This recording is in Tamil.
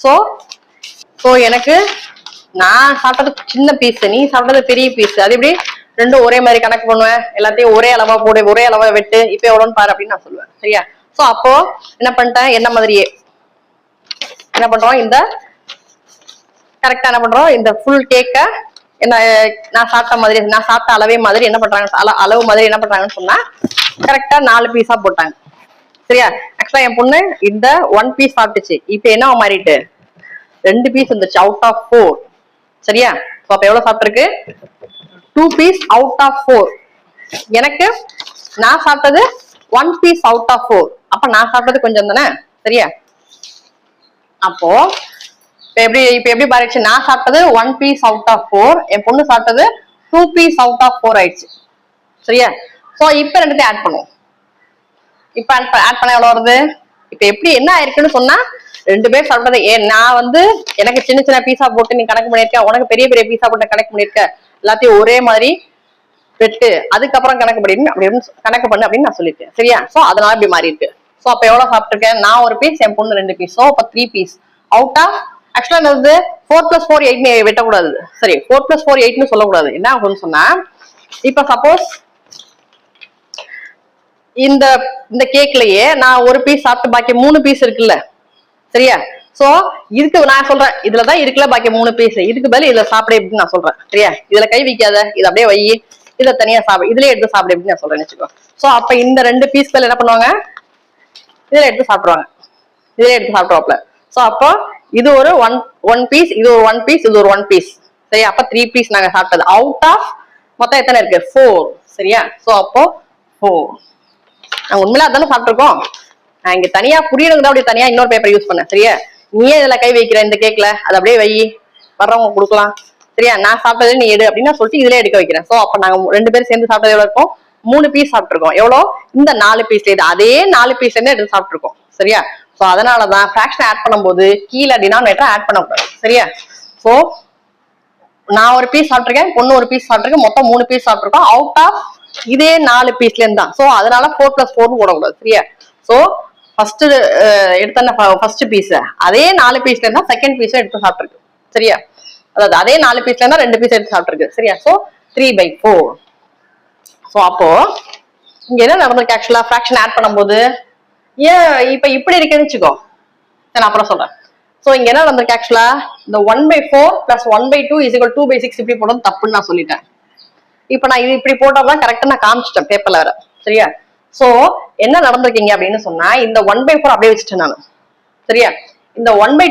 சோ சோ எனக்கு நான் சாப்பிட்டது சின்ன பீஸ், நீ சாப்பிட்டது பெரிய பீஸ். அது எப்படி ரெண்டும் ஒரே மாதிரி கணக்கு பண்ணுவேன், எல்லாத்தையும் ஒரே அளவா போடு, ஒரே அளவா வெட்டு, இப்ப எவ்வளவுன்னு பாரு அப்படின்னு நான் சொல்லுவேன். சரியா? சோ அப்போ என்ன பண்ணிட்டேன், என்ன மாதிரியே என்ன பண்றோம், இந்த கரெக்டா என்ன பண்றோம், இந்த ஃபுல் கேக்க என்ன நான் சாப்பிட்ட மாதிரி, நான் சாப்பிட்ட அளவே மாதிரி என்ன பண்றாங்க, அளவு மாதிரி என்ன பண்றாங்கன்னு சொன்னா கரெக்டா 4 பீஸா போட்டாங்க. சரியா? ஆக்சுவலா என் பொண்ணு இந்த 1 பீஸ் சாப்பிட்டுச்சு, இப்ப என்ன மாறிட்டு 2 பீஸ் இருந்துச்சு அவுட் ஆஃப் 4. சரியா? அப்ப எவ்வளவு சாப்பிட்டிருக்கு, 2 பீஸ் அவுட் ஆஃப் 4. எனக்கு நான் சாப்பிட்டது 1 பீஸ் அவுட் ஆஃப் 4. அப்ப நான் சாப்பிட்டது கொஞ்சம் தானே. சரியா? அப்போ இப்ப எப்படி பாருச்சு, நான் சாப்பிட்டது 1 பீஸ் அவுட் ஆஃப் 4, என் பொண்ணு சாப்பிட்டது 2 பீஸ் அவுட் ஆஃப் 4 ஆயிடுச்சு. சரியா? சோ இப்ப ரெண்டுத்தையும் ஆட் பண்ணுவோம். இப்ப ஆட் பண்ண எவ்வளவு வருது, இப்ப எப்படி என்ன ஆயிருக்குன்னு சொன்னா 2 பேர் சாப்பிட்டது, நான் எனக்கு சின்ன சின்ன பீஸா போட்டு நீ கணக்கு பண்ணிருக்க, உனக்கு பெரிய பெரிய பீஸா போட்டு கணக்கு பண்ணிருக்க, எல்லாத்தையும் ஒரே மாதிரி வெட்டு, அதுக்கப்புறம் கணக்கு கணக்கு பண்ணு அப்படின்னு நான் சொல்லிட்டேன். சரியா? சோ அதனால இப்படி மாறி இருக்கு. சோ அப்ப எவ்வளவு சாப்பிட்டிருக்கேன், நான் 1 பீஸ், என் பொண்ணு 2 பீஸ். சோ அப்ப 3 பீஸ் அவுட் ஆஃப், ஆக்சுவலா 4 + 4 8 வெட்டக்கூடாது. சரி, 4 + 4 8 சொல்லக்கூடாது. என்ன ஆகும்னு சொன்னா, இப்ப சப்போஸ் இந்த கேக்லயே நான் 1 பீஸ் சாப்பிட்டு பாக்கி 3 பீஸ் இருக்குல்ல. சரியா? சோ இதுக்கு நான் சொல்றேன், இதுலதான் இருக்குல்ல பாக்கி 3 பீஸ், இதுக்கு பதில் இதுல சாப்பிடு அப்படின்னு நான் சொல்றேன். சரியா? இதுல கை வைக்காத, இது அப்படியே வை, இதை தனியா சாப்பிடு, இதுலயே எடுத்து சாப்பிடு அப்படின்னு நான் சொல்றேன்னு வச்சுக்கோ. சோ அப்ப இந்த 2 பீஸ் பேர் என்ன பண்ணுவாங்க, இதுல எடுத்து சாப்பிடுவாங்க, இதுல எடுத்து சாப்பிடுவாப்ல. சோ அப்போ இது ஒரு ஒன் பீஸ், இது ஒரு 1 பீஸ், இது ஒரு 1 பீஸ். சரியா? அப்ப 3 பீஸ் நாங்க சாப்பிட்டது அவுட் ஆஃப் மொத்தம் எத்தனை இருக்கு, 4. சரியா? சோ அப்போ 4 நாங்க உண்மையில அதானே சாப்பிட்டுருக்கோம். நான் இங்க தனியா புரியணுங்க அப்படி தனியா இன்னொரு பேப்பர் யூஸ் பண்ணேன். சரியா? நீயே இதுல கை வைக்கிற இந்த கேக்ல, அது அப்படியே வை, வர்றவங்க கொடுக்கலாம். சரியா? நான் சாப்பிட்டது நீ எடு அப்படின்னு சொல்லிட்டு இதுல எடுக்க வைக்கிறேன். சோ அப்ப நாங்க 2 பேரும் சேர்ந்து சாப்பிட்டது எவ்வளவு இருக்கும், 3 பீஸ் சாப்பிட்டுருக்கோம். எவ்வளவு, இந்த 4 பீஸ்ல, இது அதே 4 பீஸ்ல இருந்து எடுத்து சாப்பிட்டுருக்கோம். சரியா? சோ அதனாலதான் ஃபிராக்ஷன் ஆட் பண்ணும்போது கீழே டினாமினேட்டர் ஆட் பண்ணக்கூடாது. சரியா? சோ நான் 1 பீஸ் சாப்பிட்டிருக்கேன், பொண்ணு 1 பீஸ் சாப்பிட்டிருக்கேன், மொத்தம் 3 பீஸ் சாப்பிட்டிருக்கோம் அவுட் ஆஃப் இதே 4 பீஸ்ல இருந்து தான். சோ அதனால 4 + 4 போடக்கூடாது. சரியா? சோ ஃபர்ஸ்ட் ஃபர்ஸ்ட் பீஸ் அதே 4 பீஸ்ல இருந்தா செகண்ட் பீஸ் எடுத்து சாப்பிட்டிருக்கு. சரியா? அதாவது அதே 4 பீஸ்ல இருந்தா 2 பீஸ் எடுத்து சாப்பிட்டிருக்கு. சரியா? சோ 3/4. சோ அப்போ இங்க என்ன நடந்திருக்கு, ஆக்சுவலா ஃபிராக்ஷன் ஆட் பண்ணும்போது இப்ப இப்படி இருக்குன்னு வச்சுக்கோ, நான் அப்புறம் சொல்றேன். சோ இங்க என்ன நடந்திருக்கு, ஆக்சுவலா இந்த 1/4 + 1/2 = 2/6 இப்படி போடுறது தப்புன்னு நான் சொல்லிட்டேன். இப்ப நான் இது இப்படி போட்டதான் கரெக்டா நான் காமிச்சிட்டேன் பேப்பர்ல வேற. சரியா? சோ என்ன நடந்திருக்கீங்க அப்படின்னு சொன்னா, இந்த 1/4 அப்படியே வச்சுட்டேன் நானு. சரியா? இந்த 1/2